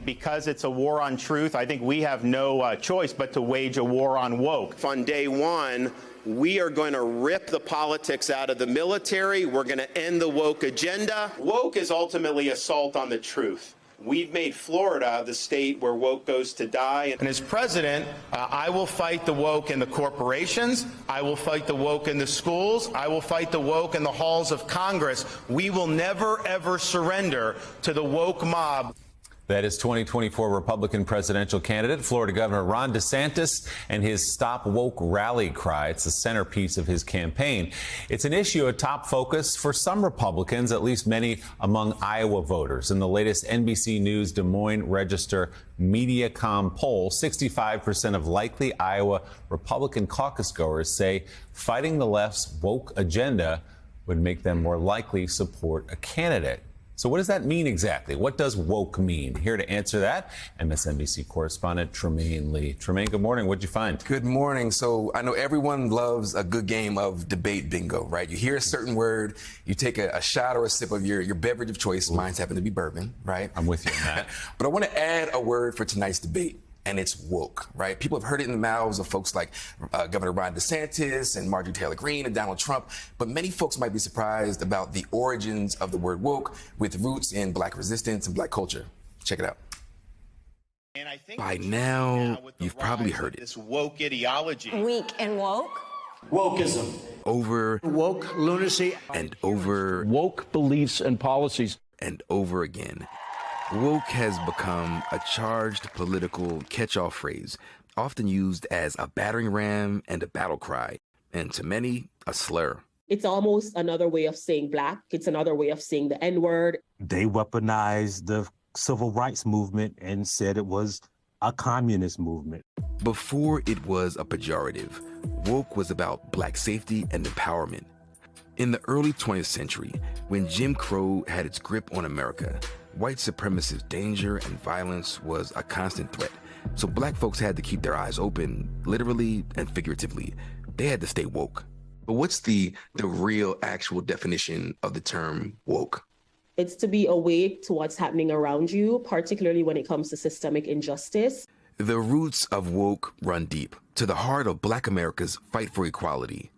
Because it's a war on truth, I think we have no choice but to wage a war on woke. On day one, we are going to rip the politics out of the military. We're going to end the woke agenda. Woke is ultimately assault on the truth. We've made Florida the state where woke goes to die. And as president, I will fight the woke in the corporations. I will fight the woke in the schools. I will fight the woke in the halls of Congress. We will never, ever surrender to the woke mob. That is 2024 Republican presidential candidate, Florida Governor Ron DeSantis, and his Stop Woke rally cry. It's the centerpiece of his campaign. It's an issue, a top focus for some Republicans, at least many among Iowa voters. In the latest NBC News Des Moines Register Mediacom poll, 65% of likely Iowa Republican caucus goers say fighting the left's woke agenda would make them more likely support a candidate. So what does that mean exactly? What does woke mean? Here to answer that, MSNBC correspondent Trymaine Lee. Trymaine, good morning. What'd you find? Good morning. So I know everyone loves a good game of debate bingo, right? You hear a certain word, you take a shot or a sip of your beverage of choice. Mine's happen to be bourbon, right? I'm with you on that. But I want to add a word for tonight's debate. And it's woke, right? People have heard it in the mouths of folks like Governor Ron DeSantis and Marjorie Taylor Greene and Donald Trump. But many folks might be surprised about the origins of the word woke with roots in Black resistance and Black culture. Check it out. And I think by now, you've probably heard it. This woke ideology. Weak and woke. Wokeism. Over. Woke lunacy. And over. Woke beliefs and policies. And over again. Woke has become a charged political catch-all phrase, often used as a battering ram and a battle cry, and to many, a slur. It's almost another way of saying Black. It's another way of saying the N-word. They weaponized the civil rights movement and said it was a communist movement. Before it was a pejorative, woke was about Black safety and empowerment. In the early 20th century, when Jim Crow had its grip on America, white supremacist danger and violence was a constant threat. So Black folks had to keep their eyes open, literally and figuratively. They had to stay woke. But what's the real actual definition of the term woke? It's to be awake to what's happening around you, particularly when it comes to systemic injustice. The roots of woke run deep, to the heart of Black America's fight for equality.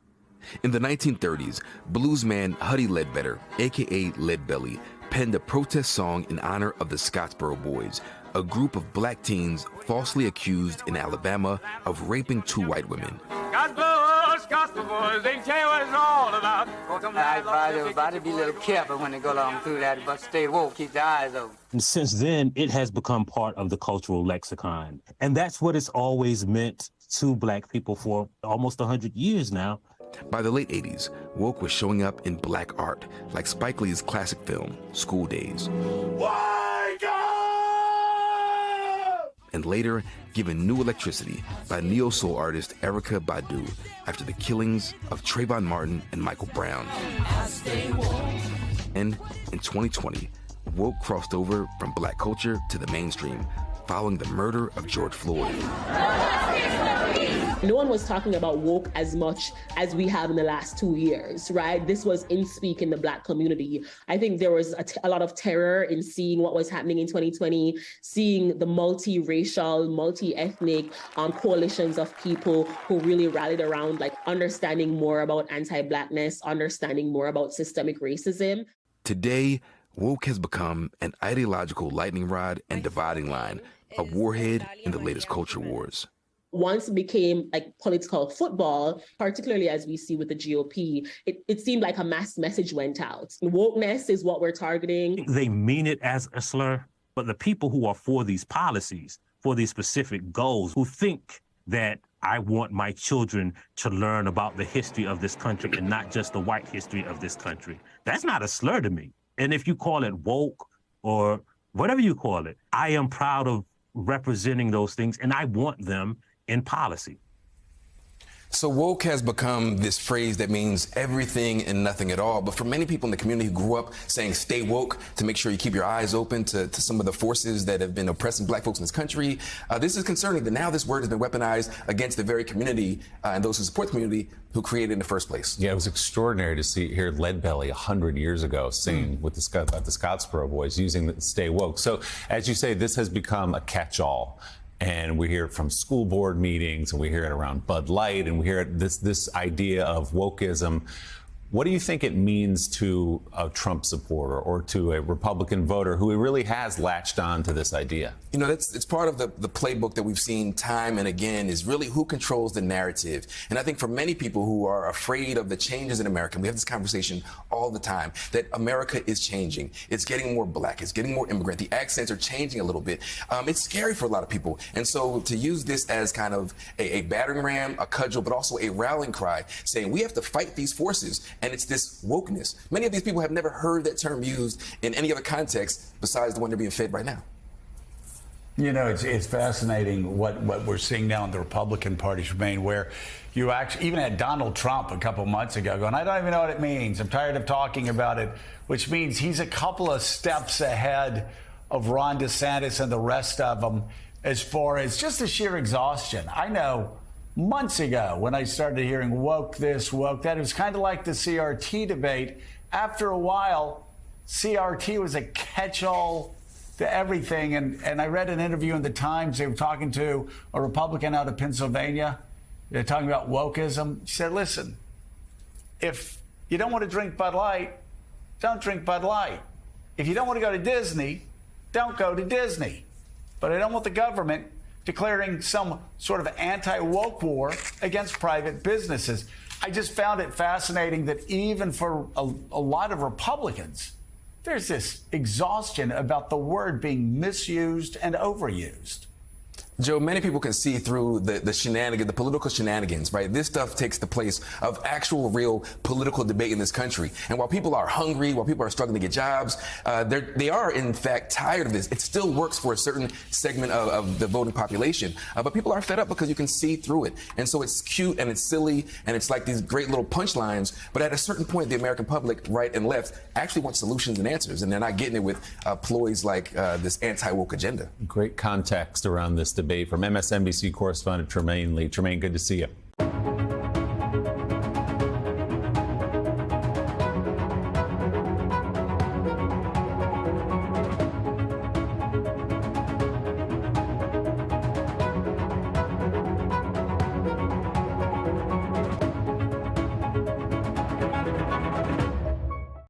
In the 1930s, bluesman Huddie Ledbetter, aka Leadbelly, penned a protest song in honor of the Scottsboro Boys, a group of Black teens falsely accused in Alabama of raping two white women. Scottsboro Boys, they tell you what it's all about. I advise everybody to be a little careful when they go along through that, but stay woke, keep their eyes open. And since then, it has become part of the cultural lexicon. And that's what it's always meant to Black people for almost 100 years now. By the late 80s, woke was showing up in Black art, like Spike Lee's classic film, School Days. Wake up! And later, given new electricity by neo-soul artist Erykah Badu after the killings of Trayvon Martin and Michael Brown. And in 2020, woke crossed over from Black culture to the mainstream, following the murder of George Floyd. No one was talking about woke as much as we have in the last 2 years, right? This was in speak in the Black community. I think there was a lot of terror in seeing what was happening in 2020, seeing the multi-racial, multi-ethnic coalitions of people who really rallied around like understanding more about anti-Blackness, understanding more about systemic racism. Today, woke has become an ideological lightning rod and dividing line, a warhead in the latest culture wars. Once it became like political football, particularly as we see with the GOP, it seemed like a mass message went out. Wokeness is what we're targeting. They mean it as a slur, but the people who are for these policies, for these specific goals, who think that I want my children to learn about the history of this country and not just the white history of this country, that's not a slur to me. And if you call it woke or whatever you call it, I am proud of representing those things and I want them in policy. So woke has become this phrase that means everything and nothing at all. But for many people in the community who grew up saying stay woke to make sure you keep your eyes open to some of the forces that have been oppressing black folks in this country, this is concerning that now this word has been weaponized against the very community and those who support the community who created it in the first place. Yeah, it was extraordinary to hear Leadbelly 100 years ago sing with about the Scottsboro Boys using the stay woke. So as you say, this has become a catch-all. And we hear it from school board meetings, and we hear it around Bud Light, and we hear it, this idea of wokeism. What do you think it means to a Trump supporter or to a Republican voter who really has latched on to this idea? You know, it's part of the playbook that we've seen time and again is really who controls the narrative. And I think for many people who are afraid of the changes in America, and we have this conversation all the time, that America is changing. It's getting more black. It's getting more immigrant. The accents are changing a little bit. It's scary for a lot of people. And so to use this as kind of a battering ram, a cudgel, but also a rallying cry, saying we have to fight these forces. And it's this wokeness. Many of these people have never heard that term used in any other context besides the one they're being fed right now. You know, it's fascinating what we're seeing now in the Republican Party, Tremaine, where you actually even had Donald Trump a couple months ago going, I don't even know what it means. I'm tired of talking about it, which means he's a couple of steps ahead of Ron DeSantis and the rest of them as far as just the sheer exhaustion. I know months ago when I started hearing woke this, woke that, it was kind of like the CRT debate. After a while, CRT was a catch-all to everything. And I read an interview in the Times. They were talking to a Republican out of Pennsylvania. They're talking about wokeism. She said, listen, if you don't want to drink Bud Light, don't drink Bud Light. If you don't want to go to Disney, don't go to Disney. But I don't want the government declaring some sort of anti-woke war against private businesses. I just found it fascinating that even for a lot of Republicans, there's this exhaustion about the word being misused and overused. Joe, many people can see through the shenanigans, the political shenanigans, right? This stuff takes the place of actual, real political debate in this country. And while people are hungry, while people are struggling to get jobs, they are, in fact, tired of this. It still works for a certain segment of the voting population. But people are fed up because you can see through it. And so it's cute and it's silly and it's like these great little punchlines. But at a certain point, the American public, right and left, actually want solutions and answers. And they're not getting it with ploys like this anti-woke agenda. Great context around this debate from MSNBC correspondent Tremaine Lee. Tremaine, good to see you.